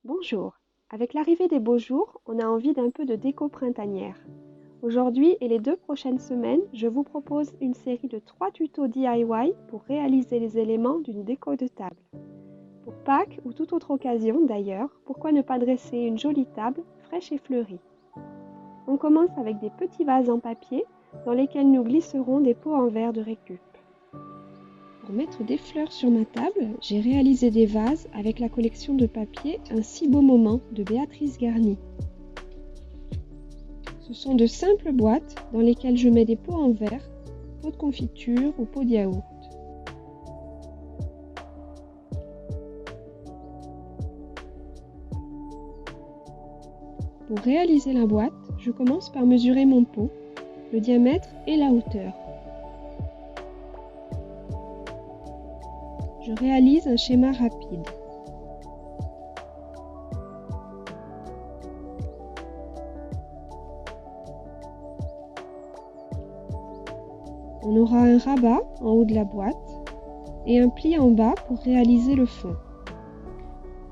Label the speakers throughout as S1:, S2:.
S1: Bonjour. Avec l'arrivée des beaux jours, on a envie d'un peu de déco printanière. Aujourd'hui et les 2 prochaines semaines, je vous propose une série de 3 tutos DIY pour réaliser les éléments d'une déco de table. Pour Pâques ou toute autre occasion d'ailleurs, pourquoi ne pas dresser une jolie table fraîche et fleurie? On commence avec des petits vases en papier dans lesquels nous glisserons des pots en verre de récup. Pour mettre des fleurs sur ma table, j'ai réalisé des vases avec la collection de papier Un si beau moment de Béatrice Garny. Ce sont de simples boîtes dans lesquelles je mets des pots en verre, pots de confiture ou pots de yaourt. Pour réaliser la boîte, je commence par mesurer mon pot, le diamètre et la hauteur. Je réalise un schéma rapide. On aura un rabat en haut de la boîte et un pli en bas pour réaliser le fond.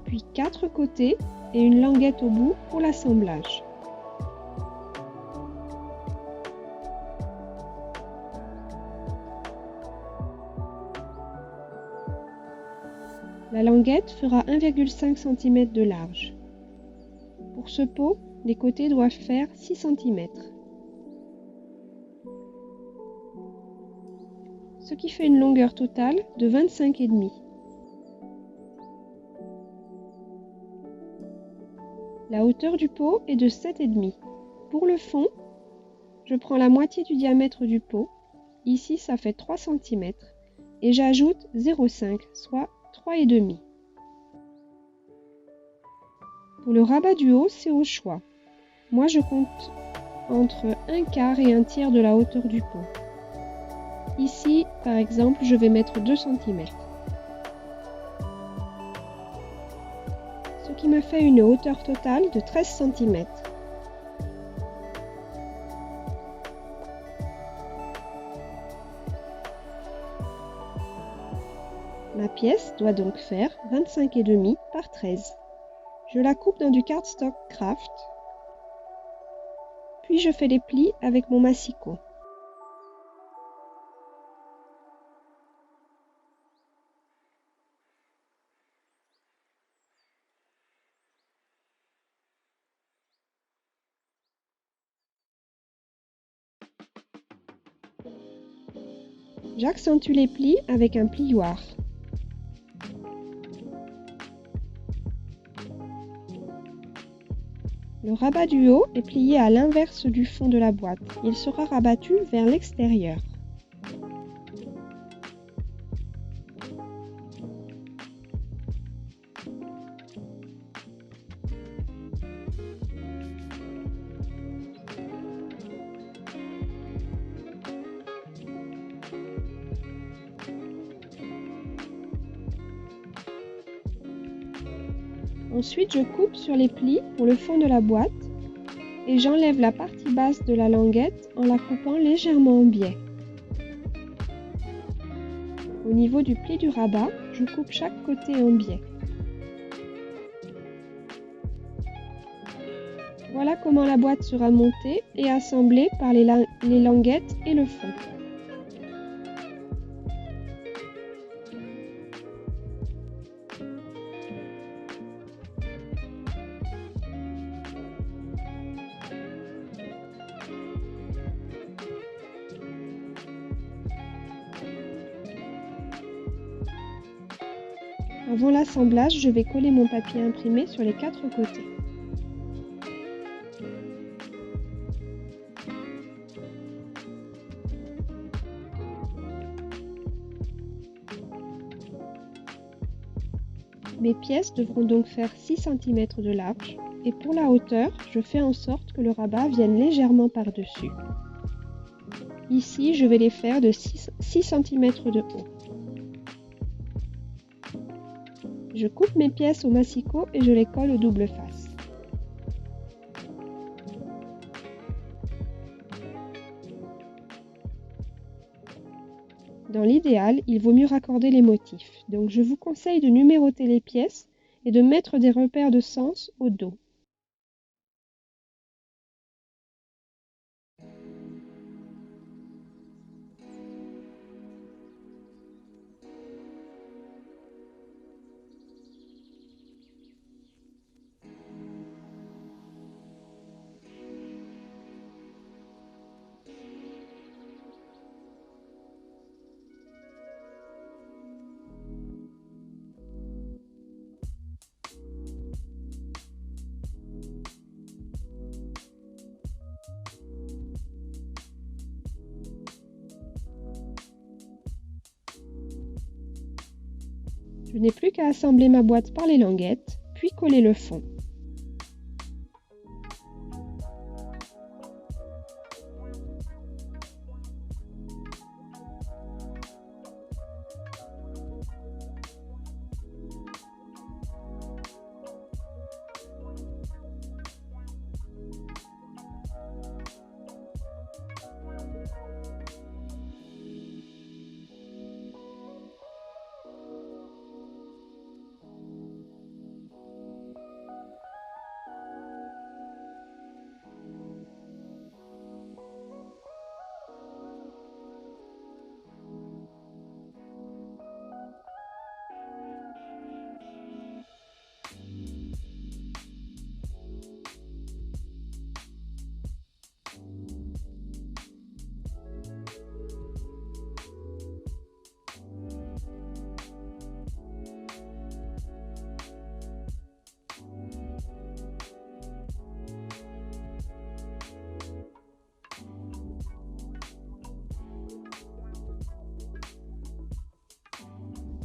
S1: Puis 4 côtés et une languette au bout pour l'assemblage. La languette fera 1,5 cm de large. Pour ce pot, les côtés doivent faire 6 cm. Ce qui fait une longueur totale de 25,5 cm. La hauteur du pot est de 7,5 cm. Pour le fond, je prends la moitié du diamètre du pot, ici ça fait 3 cm, et j'ajoute 0,5 cm, soit 3,5 cm. Pour le rabat du haut, c'est au choix. Moi je compte entre 1/4 et 1/3 de la hauteur du pot. Ici, par exemple, je vais mettre 2 cm. Ce qui me fait une hauteur totale de 13 cm. Ma pièce doit donc faire 25,5 par 13. Je la coupe dans du cardstock craft, puis je fais les plis avec mon massicot. J'accentue les plis avec un plioir. Le rabat du haut est plié à l'inverse du fond de la boîte. Il sera rabattu vers l'extérieur. Ensuite, je coupe sur les plis pour le fond de la boîte et j'enlève la partie basse de la languette en la coupant légèrement en biais. Au niveau du pli du rabat, je coupe chaque côté en biais. Voilà comment la boîte sera montée et assemblée par les languettes et le fond. Avant l'assemblage, je vais coller mon papier imprimé sur les 4 côtés. Mes pièces devront donc faire 6 cm de large et pour la hauteur, je fais en sorte que le rabat vienne légèrement par-dessus. Ici, je vais les faire de 6 cm de haut. Je coupe mes pièces au massicot et je les colle au double face. Dans l'idéal, il vaut mieux raccorder les motifs, donc je vous conseille de numéroter les pièces et de mettre des repères de sens au dos. Je n'ai plus qu'à assembler ma boîte par les languettes, puis coller le fond.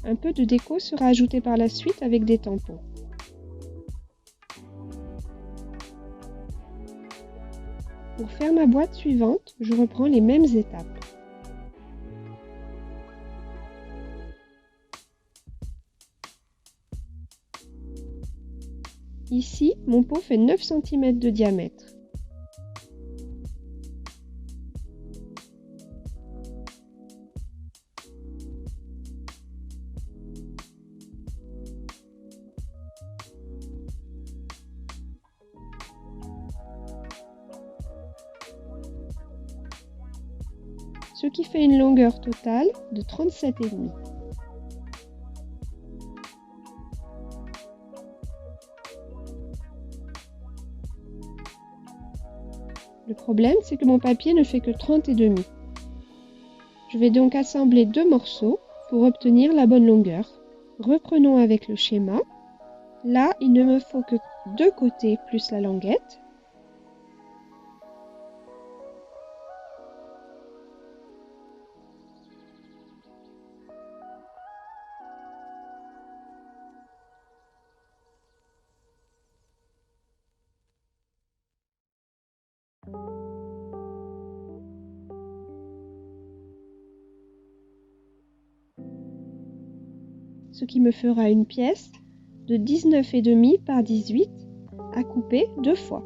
S1: Un peu de déco sera ajouté par la suite avec des tampons. Pour faire ma boîte suivante, je reprends les mêmes étapes. Ici, mon pot fait 9 cm de diamètre. Ce qui fait une longueur totale de 37,5. Le problème, c'est que mon papier ne fait que 30,5. Je vais donc assembler deux morceaux pour obtenir la bonne longueur. Reprenons avec le schéma. Là, il ne me faut que deux côtés plus la languette. Ce qui me fera une pièce de 19,5 par 18 à couper deux fois.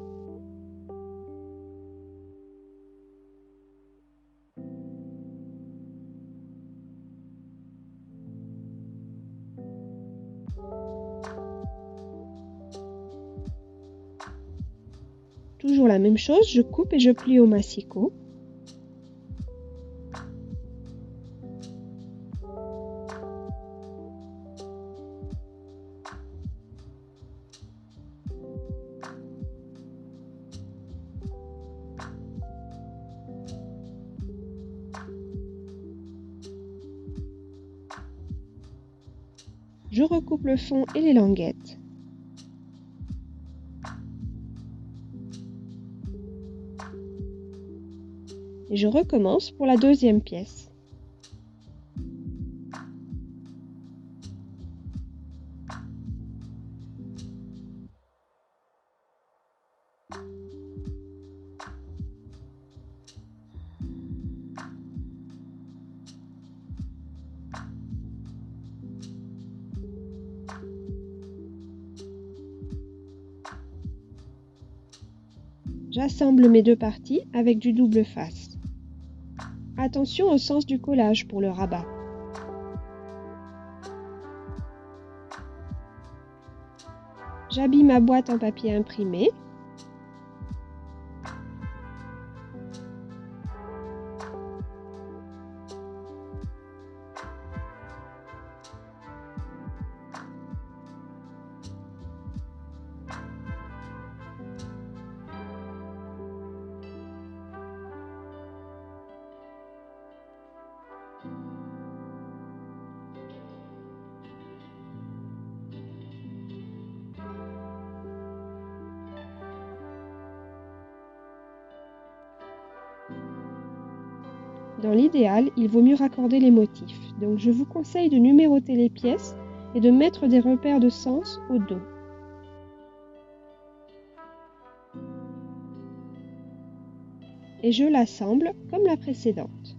S1: Toujours la même chose, je coupe et je plie au massicot. Je recoupe le fond et les languettes. Et je recommence pour la deuxième pièce. J'assemble mes deux parties avec du double face. Attention au sens du collage pour le rabat. J'habille ma boîte en papier imprimé. Dans l'idéal, il vaut mieux raccorder les motifs, donc je vous conseille de numéroter les pièces et de mettre des repères de sens au dos. Et je l'assemble comme la précédente.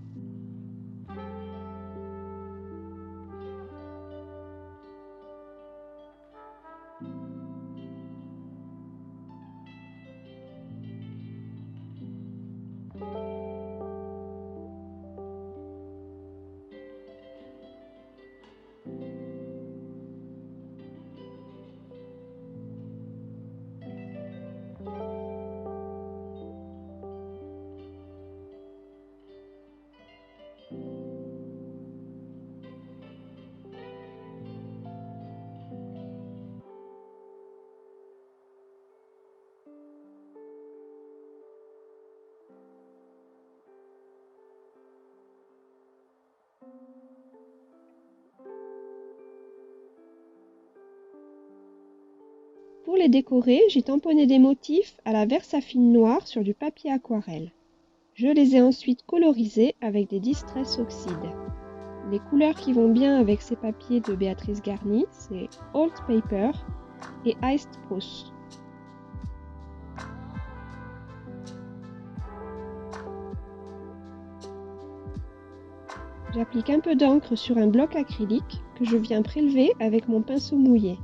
S1: Pour les décorer, j'ai tamponné des motifs à la Versafine noire sur du papier aquarelle. Je les ai ensuite colorisés avec des Distress Oxide. Les couleurs qui vont bien avec ces papiers de Béatrice Garny, c'est Old Paper et Iced Spruce. J'applique un peu d'encre sur un bloc acrylique que je viens prélever avec mon pinceau mouillé.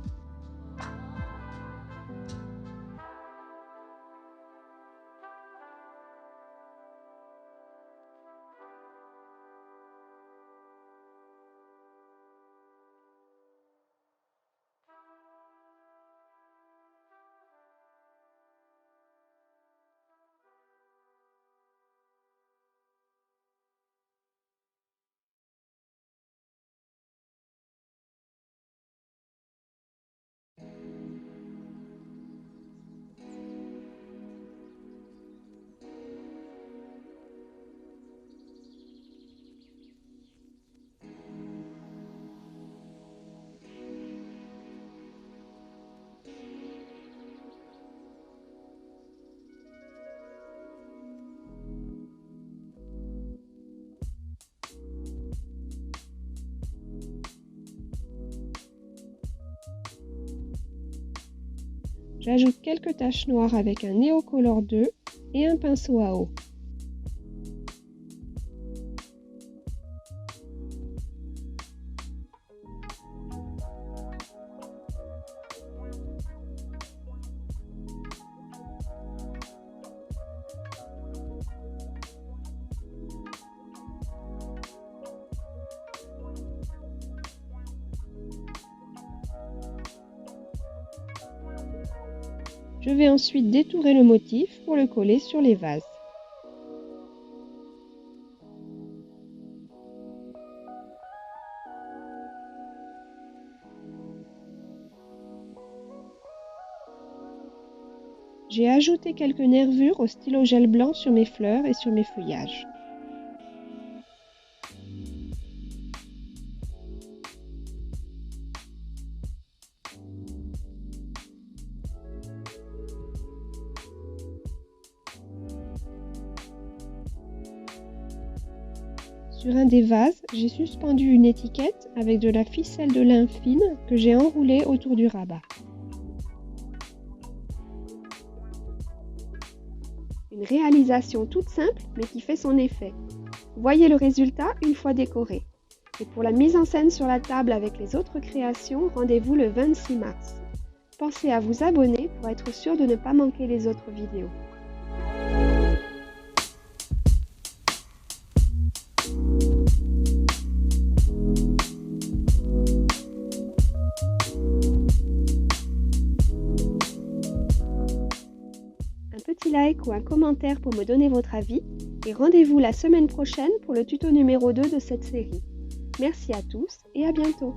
S1: J'ajoute quelques taches noires avec un Neocolor 2 et un pinceau à eau. Je vais ensuite détourer le motif pour le coller sur les vases. J'ai ajouté quelques nervures au stylo gel blanc sur mes fleurs et sur mes feuillages. Sur un des vases, j'ai suspendu une étiquette avec de la ficelle de lin fine que j'ai enroulée autour du rabat. Une réalisation toute simple mais qui fait son effet. Voyez le résultat une fois décoré. Et pour la mise en scène sur la table avec les autres créations, rendez-vous le 26 mars. Pensez à vous abonner pour être sûr de ne pas manquer les autres vidéos. petit like ou un commentaire pour me donner votre avis et rendez-vous la semaine prochaine pour le tuto numéro 2 de cette série. Merci à tous et à bientôt.